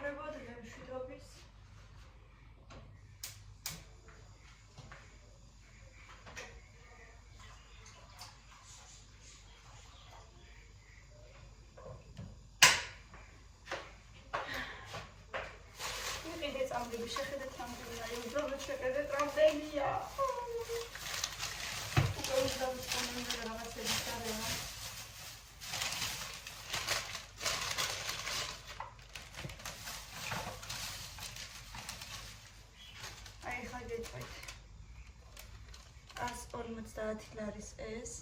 მეგობრებო, დღე მშვიდობის. იყიდე წამლები, შეხედეთ რამდენია, უბრალოდ შეხედეთ რამდენია. უკვე უბრალოდ კომენტარი რაღაცები წარევა. აი ხა გეტყვით. 150 ლარის ეს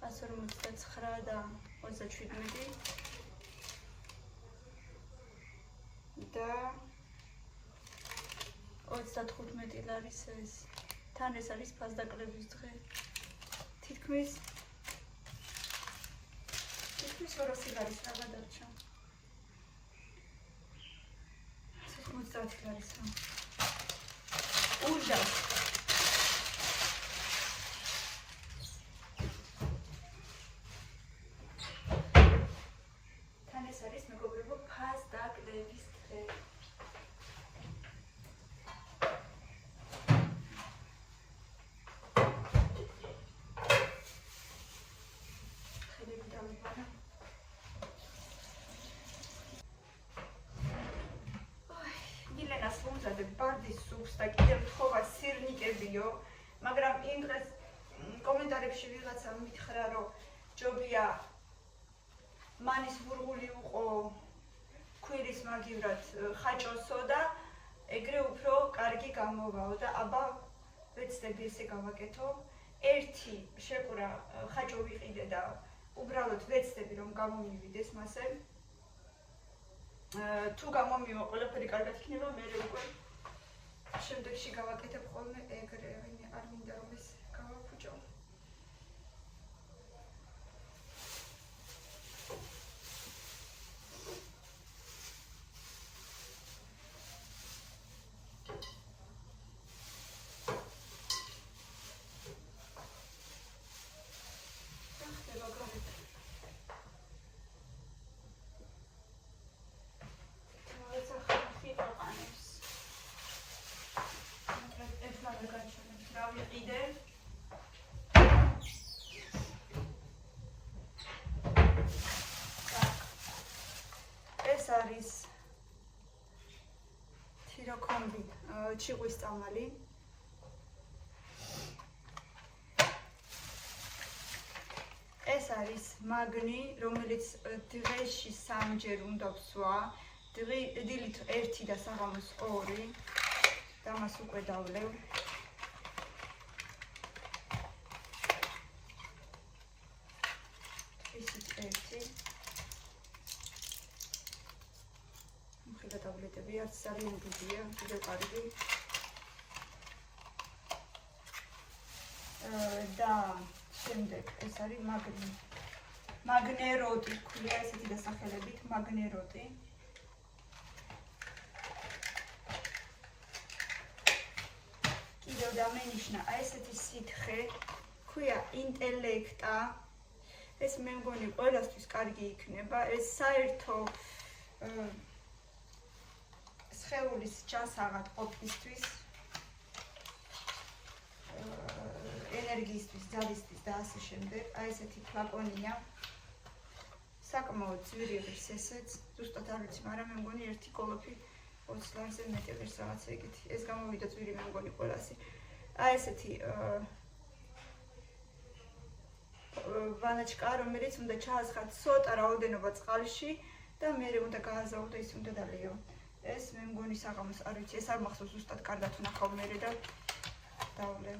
159 და 37 და 35 ლარის ეს. თან ეს არის ფასდაკლების დღე. თითქმის 200 ლარის რა გადარჩა. 90 ლარის. ужас. თან ეს არის მეგობრებო ფასდაკლების დღე. მილენას მომზადე ბარდის სუპს და კიდევ თხოვა სირნიკებიო, მაგრამ იმ დღეს კომენტარებში ვიღაცა მითხრა, რომ ჯობია მანის ვურღული უყო ქვირის მაგივრად ხაჭოსო და ეგრე უფრო კარგი გამოვაო და აბა ვეცდები ესე გავაკეთო. ერთი შეკვრა ხაჭო ვიყიდე და უბრალოდ ვეცდები რომ გამომივიდეს მასე. თუ გამომივა ყველაფერი კარგად იქნება, მე უკვე შემდეგში გავაკეთებ ხოლმე ეგრე, არ მინდა რომ ეს გავაფუჭო. ეს არის თიროქომბი, ჩიყვის წამალი. ეს არის მაგნი, რომელიც დღეში 3 ჯერ უნდა ვსვა. დილით 1 და საღამოს 2 და მას უკვე დავლევ. ისიც 1 ტაბლეტები არც ძალიან დიდია, კიდევ კარგი. და შემდეგ ეს არის მაგნი. მაგნეროტი ქვია, ესეთი დასახელებით, მაგნეროტი. კიდევ დამენიშნა აი ესეთი სითხე, ქვია ინტელექტა. ეს მე მგონი ყველასთვის კარგი იქნება. ეს საერთო სხეულის ჯანსაღად ყოფნისთვის, ენერგიისთვის, ძალისთვის და ასე შემდეგ. აი ესეთი ფლაკონია. საკმაოდ ძვირი ღირს ესეც. ზუსტად არ ვიცი, მაგრამ მე მგონი ერთი კოლოფი 20 ლარზე მეტი ღირს რაღაცა ეგეთი. ეს გამოვიდა ძვირი მე მგონი ყველასი. აი ესეთი ვანაჩკა, რომელიც უნდა ჩაასხა ცოტა რაოდენობა წყალში და მერე უნდა გააზავო და ის უნდა დალიო. ეს მე მგონი საღამოს არ ვიცი, ეს არ მახსოვს ზუსტად კარგად ვნახავ მერე და დავლევ.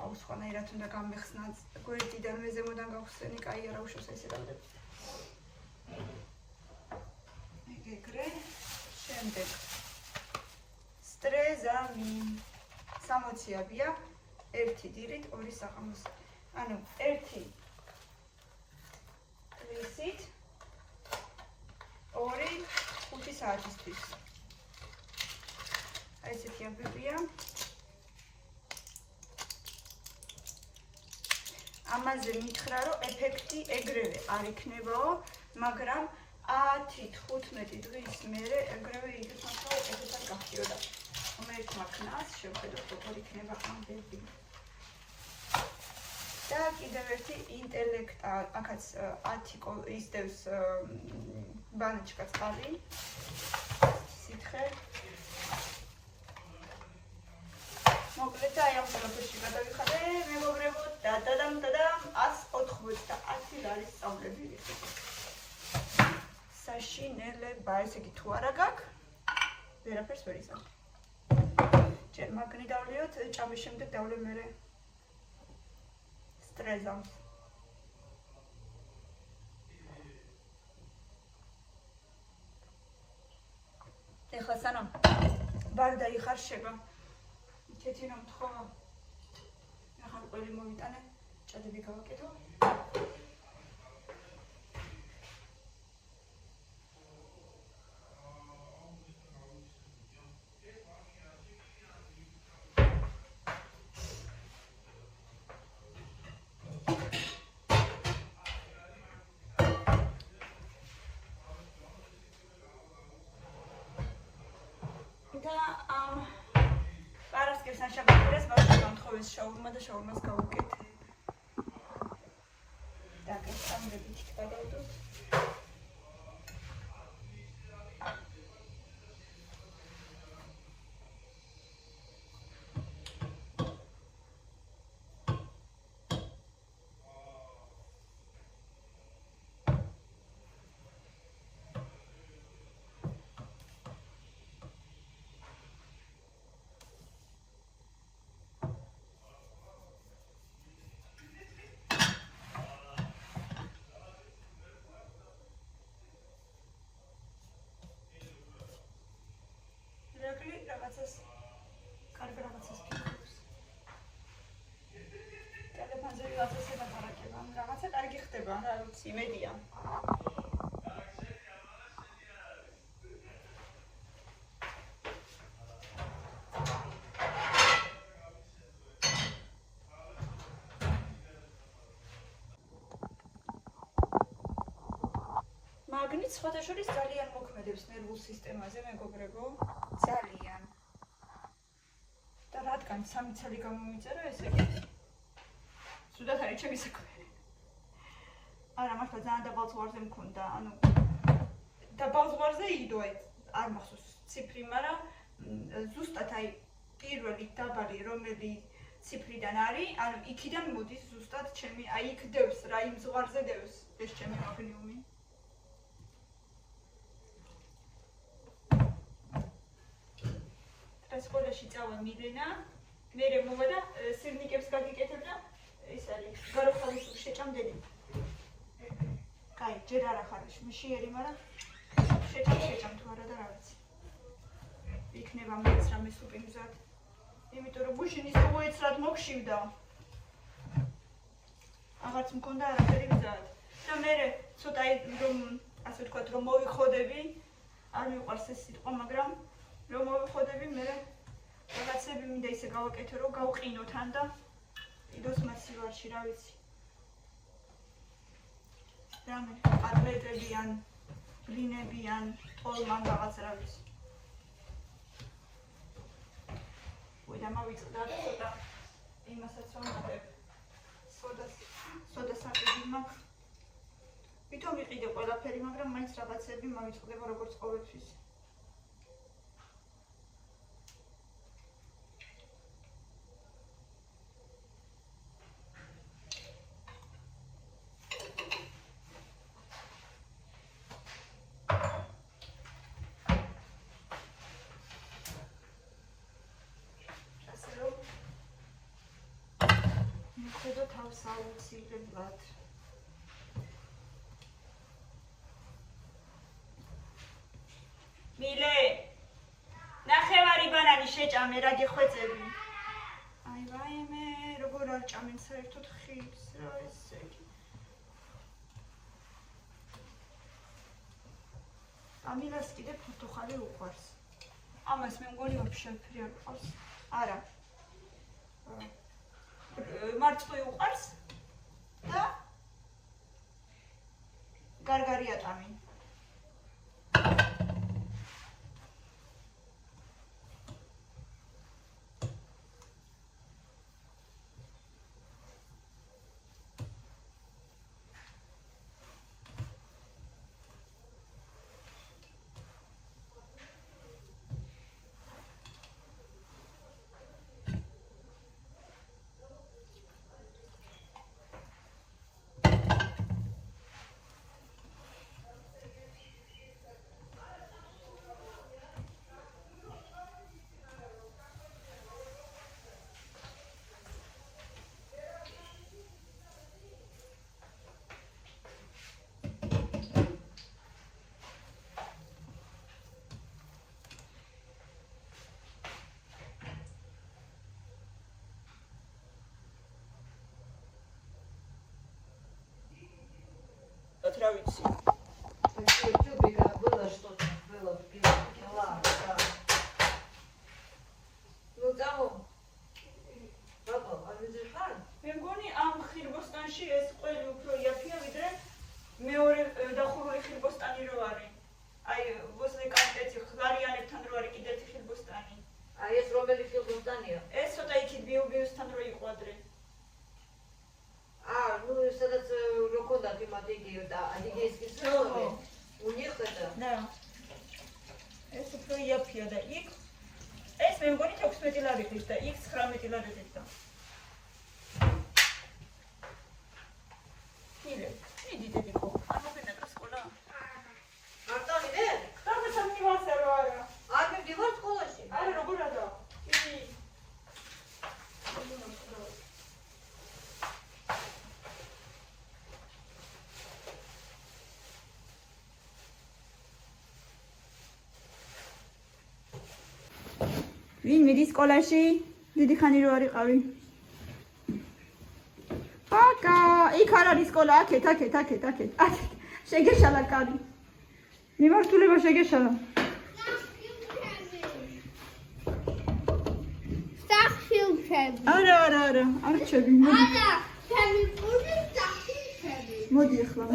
აუ სხვანაირად უნდა გამეხსნა გვერდიდან მე ზემოდან გავხსენი, კაი არა უშავს ესე დავდებ. ეგრე შემდეგ სტრეზამი 60-ია, 1 დილით, 2 საღამოს. ანუ 1 თვისით 2 5 საათისთვის. აი ესეთი ამბებია. ამაზე მითხრა, რომ ეფექტი ეგრევე არ იქნებაო, მაგრამ 10-15 დღის მერე ეგრევე იგივე ეფექტი არ გახდიოდა. რომელთა ქნას შევხედოთ, როგორ იქნება ამბები. და კიდევ ერთი ინტელექტა, აქაც 10 ისდევს ბანაჩკა წყალი. სითხე. მოკლედ აი ამ ყველაფერში გადავიხადე, მეგობრებო, და 190 არის სწავლები. საშინელება, ესე იგი თუ არა გაქვს, ვერაფერს ვერ იზამ. ჯერ მაგნი დავლიოთ, ჭამის შემდეგ დავლე მერე სტრეზამს. ეხლა სანამ ბარდა იხარშება, იქეთი რომ თხოვა. ახლა ყველი მოვიტანე, ჭადები გავაკეთო. შაბათურას ბავშვებთან თხოვეს შაურმა და შაურმას გავუკეთე. დაგესწამებით გადავდოთ. რაღაცას კარგ რაღაცას ფიქრობს. ტელეფონზე რაღაცას ელაპარაკება, რაღაცა კარგი ხდება, რა ვიცი, იმედია. მაგნიტ სხვათა შორის ძალიან მოქმედებს ნერვულ სისტემაზე, მეგობრებო, ძალიან. და რადგან 3 წელი გამომიწერა, ესე იგი სულად არის ჩემი საქმე. არა, მართლა ძალიან დაბალ ზღვარზე მქონდა, ანუ დაბალ ზღვარზე იდო, არ მახსოვს ციფრი, მაგრამ ზუსტად აი პირველი დაბალი რომელი ციფრიდან არის, ანუ იქიდან მოდის ზუსტად ჩემი, აი იქ დევს რა, იმ ზღვარზე დევს ეს ჩემი მაგნიუმი. სკოლაში წავა მილენა, მერე მოვა და სირნიკებს გაგიკეთებ და ეს არის გაროხალის შეჭამდელი. კაი, ჯერ არ ახარ მშიერი, მაგრამ შეჭამ თუ არა და რა ვიცი. იქნება მეც რამე სუპი მზად. იმიტომ რომ გუშინ ისე უეცრად მოგშივდა. აღარც მქონდა არაფერი მზად. და მერე ცოტა რომ ასე ვთქვათ, რომ მოვიხოდები, არ მიყვარს ეს სიტყვა, მაგრამ რომ მოვიხოდები, მერე რაღაცები მინდა ისე გავაკეთო, რომ გავყინო თან და იდოს მასივარში, რა ვიცი. რამე ატლეტები ან ბლინები ან ტოლმან რაღაც რა ვიცი. ვიდა მოვიწყდა და ცოტა იმასაც ვამატებ. სოდას აკეთებ მაქვს. ვითომ ვიყიდე ყველაფერი, მაგრამ მაინც რაღაცები მოვიწყდება როგორც ყოველთვის. ხედო თავს აუცილებლად. მილე, ნახევარი ბანანი შეჭამე, რა გიხვეწები. აი ვაიმე, როგორ არ ჭამენ საერთოდ ხილს, რა ესე იგი. ამილას კიდე ფოთოხალი უყვარს. ამას მე მგონი ვაფშე არ უყვარს. არა. მარწყვი უყვარს? გარგარი ატამი. Რა ვიცი. Тюбика было что-то, было в пивке, ладно, да. Ну того. Папа, а ты ხარ? მე მგონი ამ ხილბოსტანში ეს ყველი უფრო იაფია ვიდრე მეორე დახურული ხილბოსტანი რო არის. აი ვოზლე კანტეთი ხლარიანებთან რო არის კიდეთი ხილბოსტანი. აი ეს რომელი ხილბოსტანია? ეს ცოტა იქით ბიუბიუსთან რო იყო ადრე. Ну, სადაც რო ქონდათ იმათ იგი და ადიგეისკის ხოლმე. У них это? Да. ეს უფრო იაფია და იქ ეს მე მგონი 16 ლარი ხის და იქ 19 ლარი ხის და. Ile? Idi dediko. Am venit la școală. Martoni, vezi? Da, mă să mi va să roară. Are divorț școalași. Are robura da. ვინ მიდის სკოლაში? დიდი ხანი რო არ იყავი. აკა, იქ არ არის სკოლა, აქეთ. შეგეშალა კარი. მიმართულება შეგეშალა. Stachfilmfilm. არა, არ რჩები. Არა, ჩემი პური stachfilmfilm. მოდი ახლა.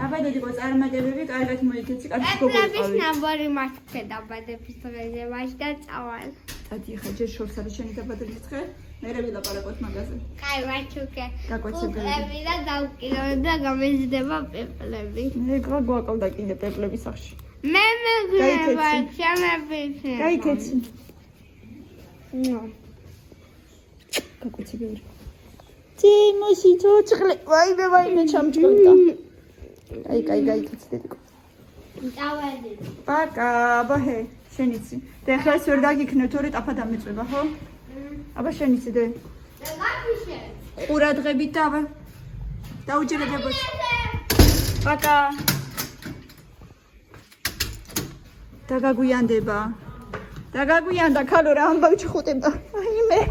აბა დედიკო წარმატებები, კარგად მოიქეცი, კარგი გოგო ეპლების იყავი. ნაბარი მაქვს დაბადების დღეზე, ვაჟ და წავალ. წადი ახლა ჯერ შორს არის შენი დაბადების დღე, მერე ვილაპარაკოთ მაგაზე. კაი, ვაჩუკე. გაკვეცებები. პეპლები და გავკიდო და გამიზრდება პეპლები. მე გაგვაყავდა კიდე პეპლების სახში. მე მეგრება, გაიქეცი. ჩემები. გაიქეცი. ნო. გაკვეცებები. თიმოში ცოცხლე, ვაიმე ჩამჭყელდა. აი, გაიქეცი დედიკო. წავედი. პაკა, ბაჰე, შენიცი. და ახლა ეს ვერ დაგიქნევ, თორე ტაფა დამეწובה, ხო? აბა შენიცი დე. და გაფიშე. ყურადღებით და აბა დაუჯერებებოც. პაკა. დაგაგვიანდება. დაგაგვიანდა ქალო რა ამბავი ჩხუტებდა. აიმე.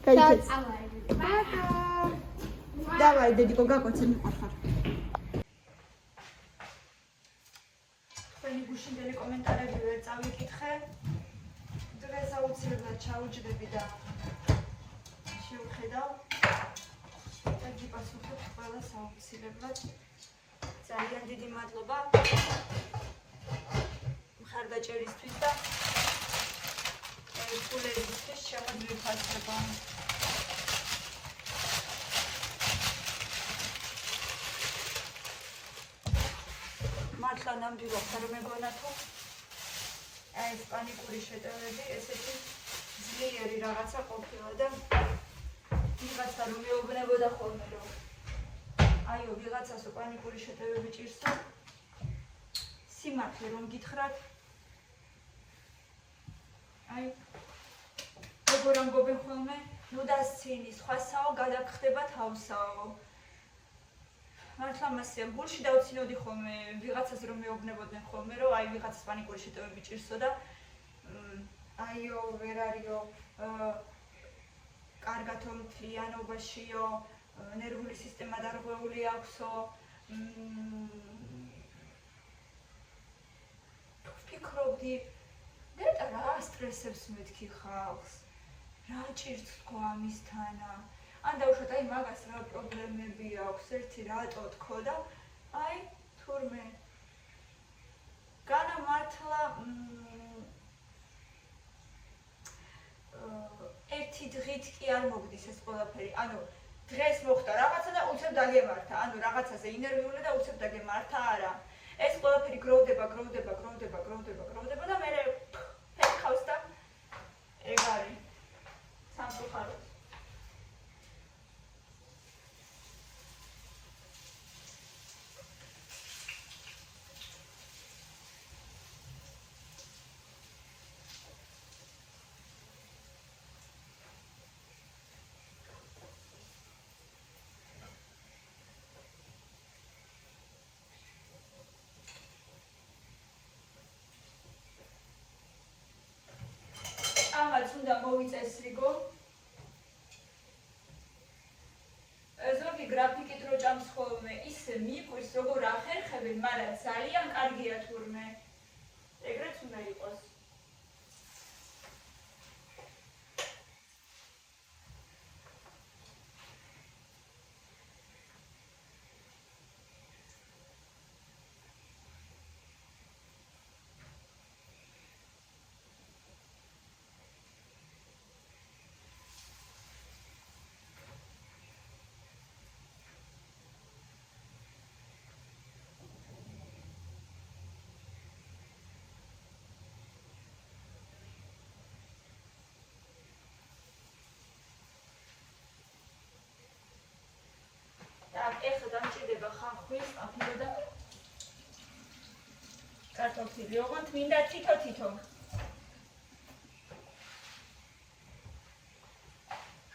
გაიქეცი. წავედი. პაკა. დავაი დედიკო გაკვეცე მიყვარხარ. თქვენი გუშინდელი კომენტარები ვერ წავიკითხე. დღეს აუცილებლად ჩაუჯდები და შევხედავ. და გიპასუხებ ყველას აუცილებლად. ძალიან დიდი მადლობა. მხარდაჭერისთვის და ფულერისთვის შემოგვიფასება. მართლა ნამდვილად არ მეგონა თუ ეს პანიკური შეტევები ესეთი ძლიერი რაღაცა ყოფილა და ვიღაცა რომ მეუბნებოდა ხოლმე რომ აიო ვიღაცასო პანიკური შეტევები ჭირსო სიმართლე რომ გითხრათ აი როგორ ამბობენ ხოლმე ნუ დასცინი სხვასაო გადაგხდება თავსაო მართლა მასე გულში დავცინოდი ხოლმე ვიღაცას რომ მეუბნებოდნენ ხოლმე რომ აი ვიღაცას პანიკური შეტევები ჭირსო და აიო ვერ არისო კარგათო მთლიანობაშიო ნერვული სისტემა დარღვეული აქვსო ფიქრობდი რა სტრესებს მეთქი ხალხს რა ჭირს თქვა ამისთანა ან დაუშვათ აი მაგას რა პრობლემები აქვს, ერთი რატო თქო და აი თურმე განამართლა ერთი დღით კი არ მოგდის ეს ყველაფერი. ანუ დღეს მოხდა რაღაცა და უცებ დაგემართა. ანუ რაღაცაზე ინერვიული და უცებ დაგემართა არა. ეს ყველაფერი გროვდება და მე ფეხავს და ეგ არის სამწუხაროდ. ამაც უნდა მოვიწესრიგო. ზოგი გრაფიკით რო ჭამს ხოლმე ისე მიყვირს როგორ ახერხებენ, მაგრამ ძალიან კარგია თურმე. ეგრეც უნდა იყოს. ეხლა დამჭირდება ხახვის, აფირო და კარტოფილი. ოღონდ მინდა თითო.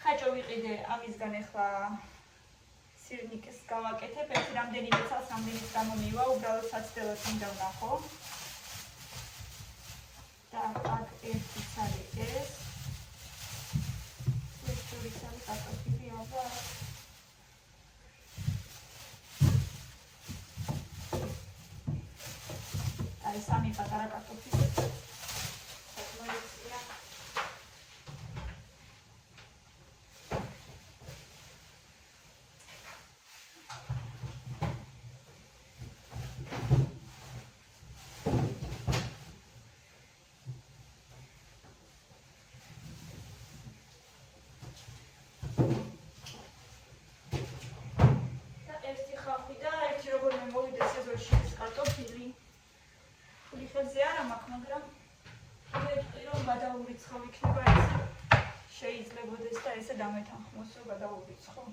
ხაჭო ვიყიდე ამისგან ეხლა სირნიკს გავაკეთებ. ერთი რამდენიმე წელს რამდენის გამომივა, უბრალოდ საცდელად მინდა ვნახო. და აქ ერთიც არის ეს. ეს შორის არის კარტოფილი, აბა. სამი პატარა კარტოფილი. საკმარისია. და ერთი ხახვი და ერთი როგორმე მოვიდეს სეზონში ეს კარტოფილი. ხებზე არა მაქვს, მაგრამ ვეტყვი რომ გადაურიცხავ იქნება ეს. შეიძლებოდეს და ესე დამეთანხმოს რომ გადაურიცხო.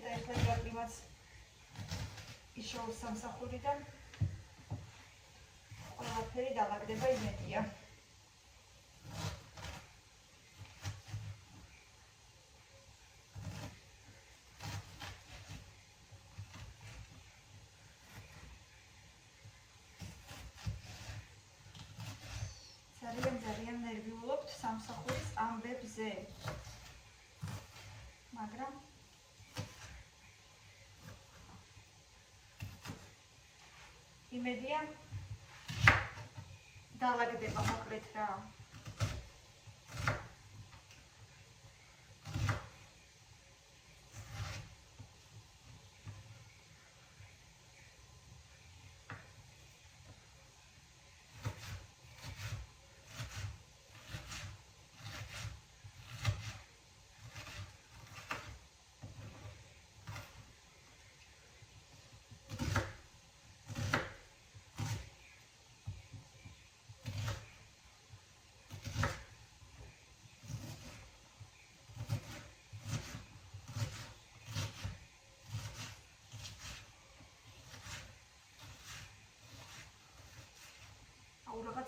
და ეხლა გაკლიმაც ისოურ სამსახურიდან ყველაფერი დალაგდება იმედია. ძალიან ნერვიულობთ სამსახურის ამბებზე. მაგრამ იმედია დალაგდება მოკლედ რა.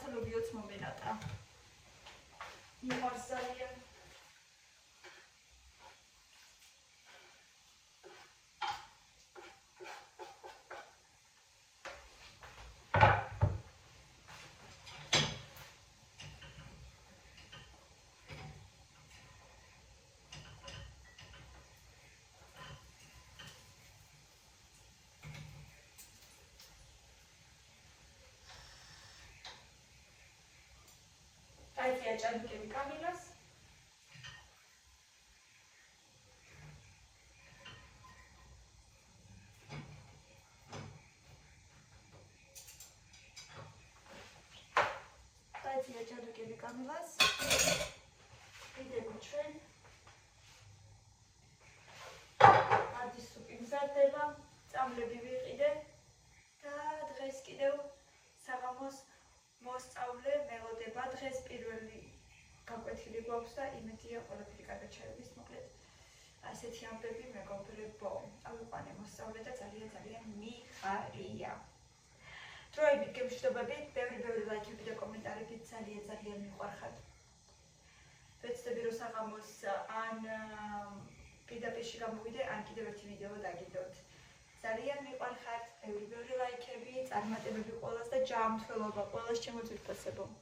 რაღაცა ლობიოც მომენატრა. იმარს ძალიან დაიწია ჭადუკები კამილას. დაიწია ჭადუკები კამილას. ვიდეო ჩვენ ადის სუპი მზადდება, წამლები ვიყიდე და დღეს კიდევ საღამოს მოსწავლე მელოდება. დღეს პირველი გაკვეთილი გვაქვს და იმედია ყველაფერი კარგად ჩაივლის. მოკლედ ასეთი ამბები მეგობრებო, ავიყვანე მოსწავლე და ძალიან მიხარია. დროებით გემშვიდობებით, ბევრი ლაიქები და კომენტარები ძალიან მიყვარხართ. ვეცდები რომ საღამოს ან პირდაპირში გამოვიდე, ან კიდევ ერთი ვიდეო დაგიდოთ. ძალიან მიყვარხართ, ბევრი ლაიქები, წარმატებები ყველას და ჯანმრთელობა ყველას ჩემო ძვირფასებო.